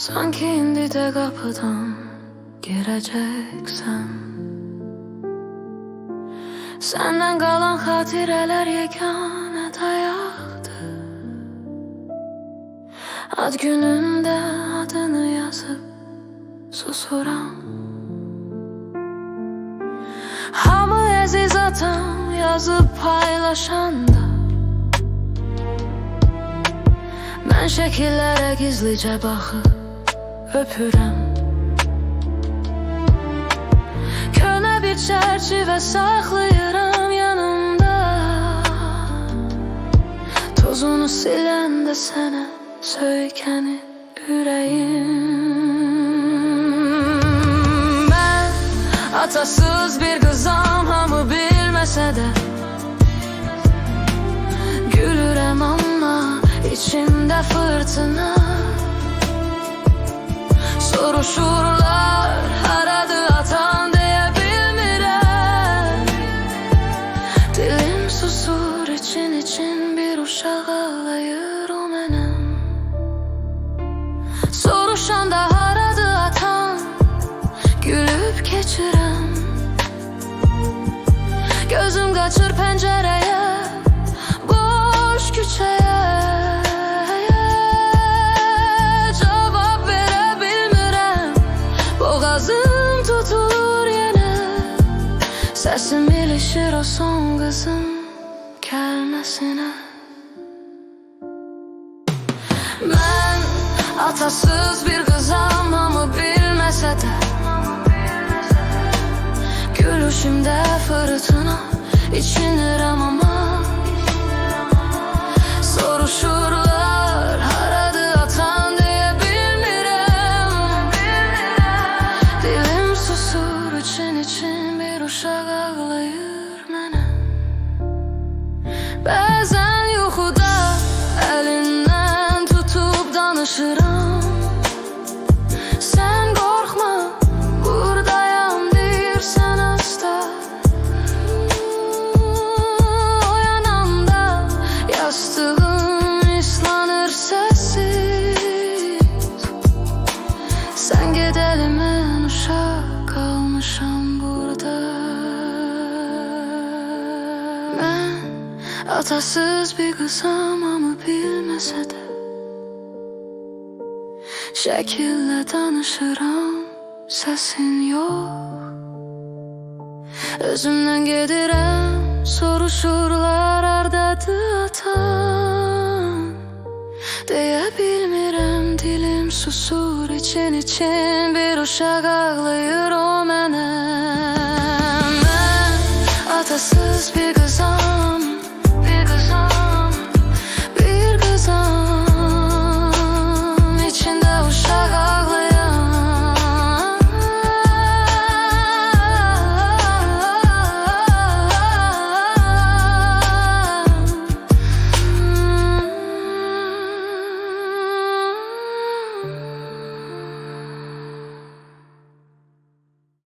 Sanki indi de kapıdan gireceksen, senden kalan hatireler yegane dayaktı. Ad gününde adını yazıp susuram. Hamı əziz atam yazıp paylaşanda, mən şəkillərə gizlicə baxıb öpürəm. Köhnə bir çərçivə saxlayıram yanımda, tozunu siləndə sənə söykənib ürəyim. Mən atasız bir qızam, hamı bilməsə də gülürəm amma içimdə fırtına. Soruşurlar haradı atan deyə bilmirəm. Dilim susur için bir uşaq ağlayır o mənim. Soruşanda haradı atan gülüb keçirəm. Gözüm qaçır pəncərəyə, boş küçəyə. Boğazım tutulur yenə, səsim ilişir o son qızın kəlməsinə. Mən atasız bir qızam, hamı bilməsə də gülüşümdə fırtına içinirəm amma. Soruşurlar haradı atan deyə bilmirəm. Dilim susur için bir uşaq ağlayır mənə. Bəzən yuxuda əlindən tutub danışıram. Sən qorxma, buradayam deyirsən asta. Oyananda yastığın islanır sessiz. Sən gedəli mən uşaq kalmışam burada. Mən atasız bir qızam, hamı bilməsə də şəkillə danışıram, səsin yox. Özümdən gedirəm, soruşurlar hardadı atan deyə bilmirəm. Dilim susur için bir uşaq ağlayır o mənə. Mən atasız bir